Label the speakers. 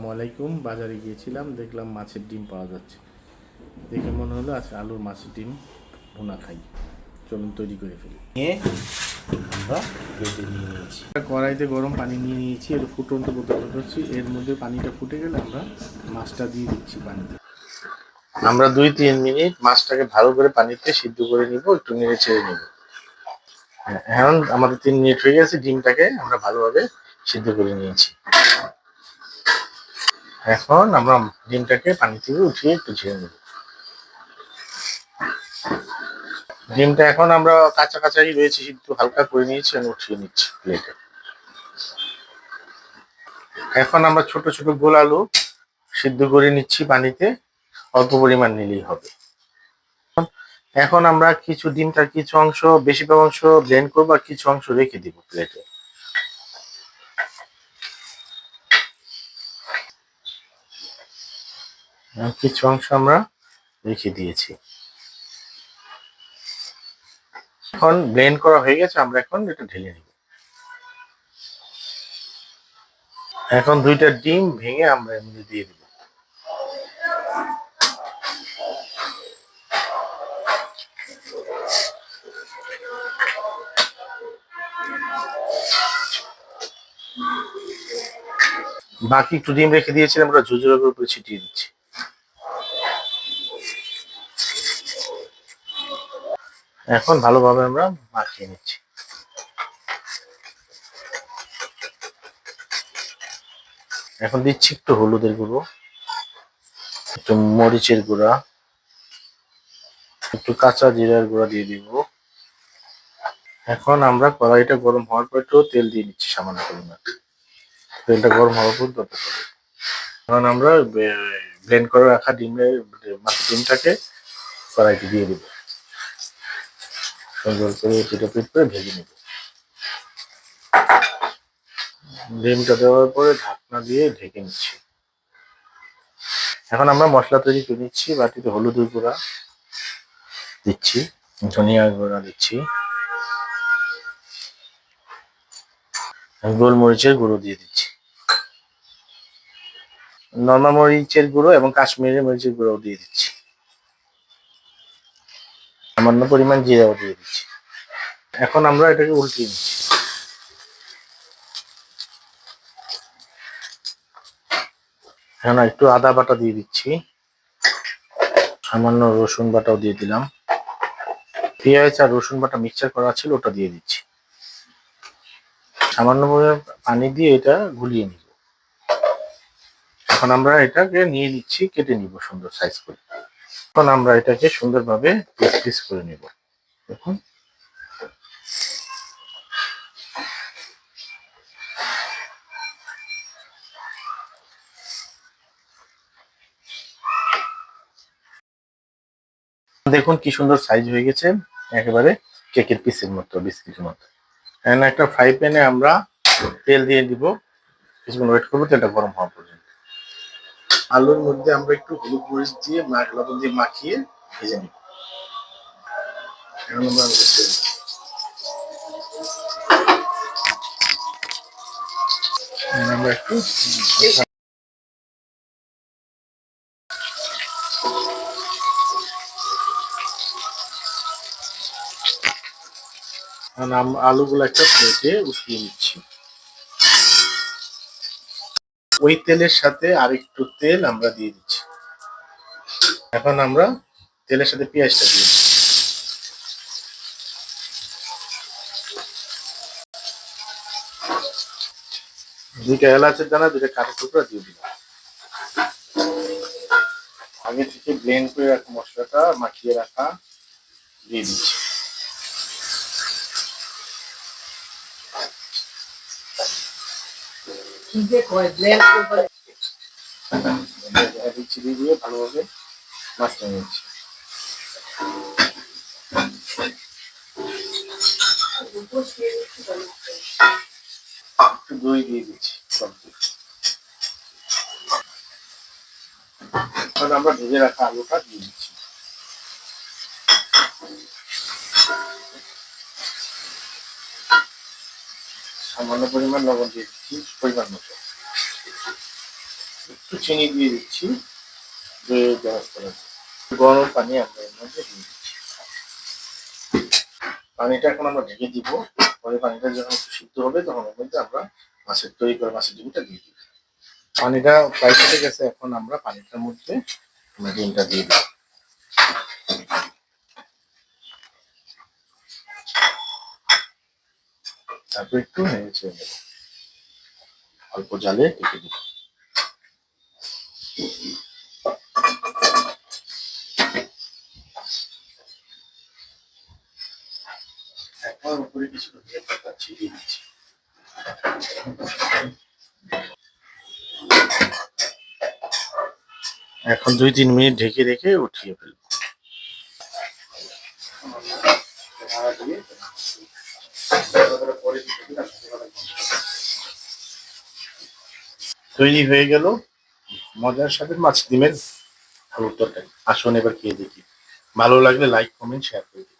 Speaker 1: ওয়ালাইকুম। বাজারে গিয়েছিলাম, দেখলাম মাছের ডিম পাওয়া যাচ্ছে। দেখে মনে হলো আচ্ছা আলুর মাছের ডিম ভুনা খাই, চলুন তৈরি করে ফেলি। আমরা বেটে নিয়ে নিয়েছি, কড়াইতে গরম পানি নিয়ে নিয়েছি, এর ফুটন্ত বোতল করছি। এর মধ্যে পানিটা ফুটে গেলে আমরা মাছটা দিয়ে দিচ্ছি পানিতে। আমরা 2-3 মিনিট মাছটাকে ভালো করে পানিতে সিদ্ধ করে নিব, একটু নেড়ে ছেড়ে নিব। এখন আমাদের 3 মিনিট হয়ে গেছে, ডিমটাকে আমরা ভালোভাবে সিদ্ধ করে নিয়েছি। এখন আমরা ডিমটাকে পানি থেকে উঠিয়ে একটু ঝেড়ে নেব। ডিমটা এখন আমরা কাঁচা কাঁচাই রয়েছে, একটু হালকা করে নিয়েছি, আমি উঠিয়ে নিচ্ছি প্লেটে। এখন আমরা ছোট ছোট গোল আলু সিদ্ধ করে নিচ্ছি পানিতে, অল্প পরিমাণ নিলেই হবে। এখন আমরা কিছু ডিমটার কিছু অংশ, বেশিরভাগ অংশ ব্লেন্ড করবো আর কিছু অংশ রেখে দিব প্লেটে। কিছু অংশ আমরা রেখে দিয়েছি। এখন ব্লেন্ড করা হয়ে গেছে, আমরা এখন এটা ঢেলে নিব। এখন 2টা ডিম ভেঙে আমরা এর মধ্যে দিয়ে দিব। বাকি একটু ডিম রেখে দিয়েছিলাম, আমরা ঝুরঝুরে করে ছিটিয়ে দিচ্ছি। এখন ভালোভাবে আমরা মাখিয়ে নিচ্ছি। এখন দিচ্ছি একটু হলুদের গুঁড়ো, একটু মরিচের গুঁড়া, একটু কাঁচা জিরার গুঁড়া দিয়ে দিব। এখন আমরা কড়াইটা গরম হওয়ার পর একটু তেল দিয়ে নিচ্ছি সামান্য পরিমাণ। তেলটা গরম হওয়ার পর তত করে এখন আমরা ব্লেন্ড করে রাখা মাছের ডিমটাকে কড়াইতে দিয়ে দিব। সুন্দর করে পিট করে ভেজে নেব। ডিমটা দেওয়ার পরে ঢাকনা দিয়ে ঢেকে নিচ্ছি। এখন আমরা মশলা তৈরি করে নিচ্ছি। বাটিতে হলুদের গুঁড়া দিচ্ছি, ধনিয়া গুঁড়া দিচ্ছি, গোলমরিচের গুঁড়ো দিয়ে দিচ্ছি, নর্মাল মরিচের গুঁড়ো এবং কাশ্মীরি মরিচের গুঁড়ো দিয়ে দিচ্ছি, সামান্য পরিমাণ জিরাও দিয়ে দিচ্ছি। এখন আমরা এটাকে উল্টিয়ে নিচ্ছি। এখন একটু আদা বাটা দিয়ে দিচ্ছি, সামান্য রসুন বাটাও দিয়ে দিলাম, পেঁয়াজ আর রসুন বাটা মিক্সচার করা ছিল ওটা দিয়ে দিচ্ছি। সামান্য পরিমাণ পানি দিয়ে এটা গুলিয়ে নিব। এখন আমরা এটাকে নিয়ে নিচ্ছি, কেটে নিব সুন্দর সাইজ করে। এখন আমরা এটাকে সুন্দরভাবে পিস পিস করে নিব। দেখুন দেখুন কি সুন্দর সাইজ হয়ে গেছে, একেবারে কেকের পিসের মতো, বিস্কিটের মতো। এখন একটা ফ্রাই প্যানে আমরা তেল দিয়ে দিব, কিছুক্ষণ ওয়েট করবো তেলটা গরম হওয়া পর্যন্ত। আলুর মধ্যে আমরা একটু হলুদ মরিচ দিয়ে লবণ দিয়ে মাখিয়ে ভেজে নিব। এখন আমরা একটু আলুগুলো একটা প্লেটে উঠিয়ে নিচ্ছি। ওই তেলের সাথে আরেকটু তেল আমরা দিয়ে দিচ্ছি। এখন আমরা তেলের সাথে পেঁয়াজটা দিয়ে দিচ্ছি। 2টা এলাচের দানা, 2টা কাঠের টুকরা দিয়ে দিলাম। আগে থেকে ব্লেন্ড করে রাখা মশলাটা মাখিয়ে রাখা দিয়ে দিচ্ছি। দিয়ে ভালোভাবে মাখিয়ে নিচ্ছি। একটু দই দিয়ে দিচ্ছি। এখন আমরা ভেজে রাখা আলুটা দিয়ে দিচ্ছি। সামান্য পরিমাণ লবণ দিয়ে দিচ্ছি, পরিমাণ মতো। একটু চিনি দিয়ে দিচ্ছি, দইয়ের ব্যবস্থা। গরম পানি আমরা এর মধ্যে দিয়ে দিচ্ছি। পানিটা এখন আমরা ঢেকে দিব, পরে পানিটা যখন একটু সিদ্ধ হবে তখন ওর মধ্যে আমরা তৈরি করে মাছের ডিমটা দিয়ে দিব। পানিটা প্রায় ফুটে গেছে, এখন আমরা পানিটার মধ্যে আমরা ডিমটা দিয়ে দিব। তারপর একটু নেড়ে ছেড়ে দেবো, অল্প জালে ঢেকে দিব। এখন উপরে কিছু ধনিয়া পাতা ছিটিয়ে দিচ্ছি। এখন 2-3 মিনিট ঢেকে রেখে উঠিয়ে ফেলবো। তৈরি হয়ে গেল মজার সাথে মাছ ডিমের আলুর তরকারি। আসুন এবার খেয়ে দেখি, ভালো লাগলে লাইক কমেন্ট শেয়ার করুন।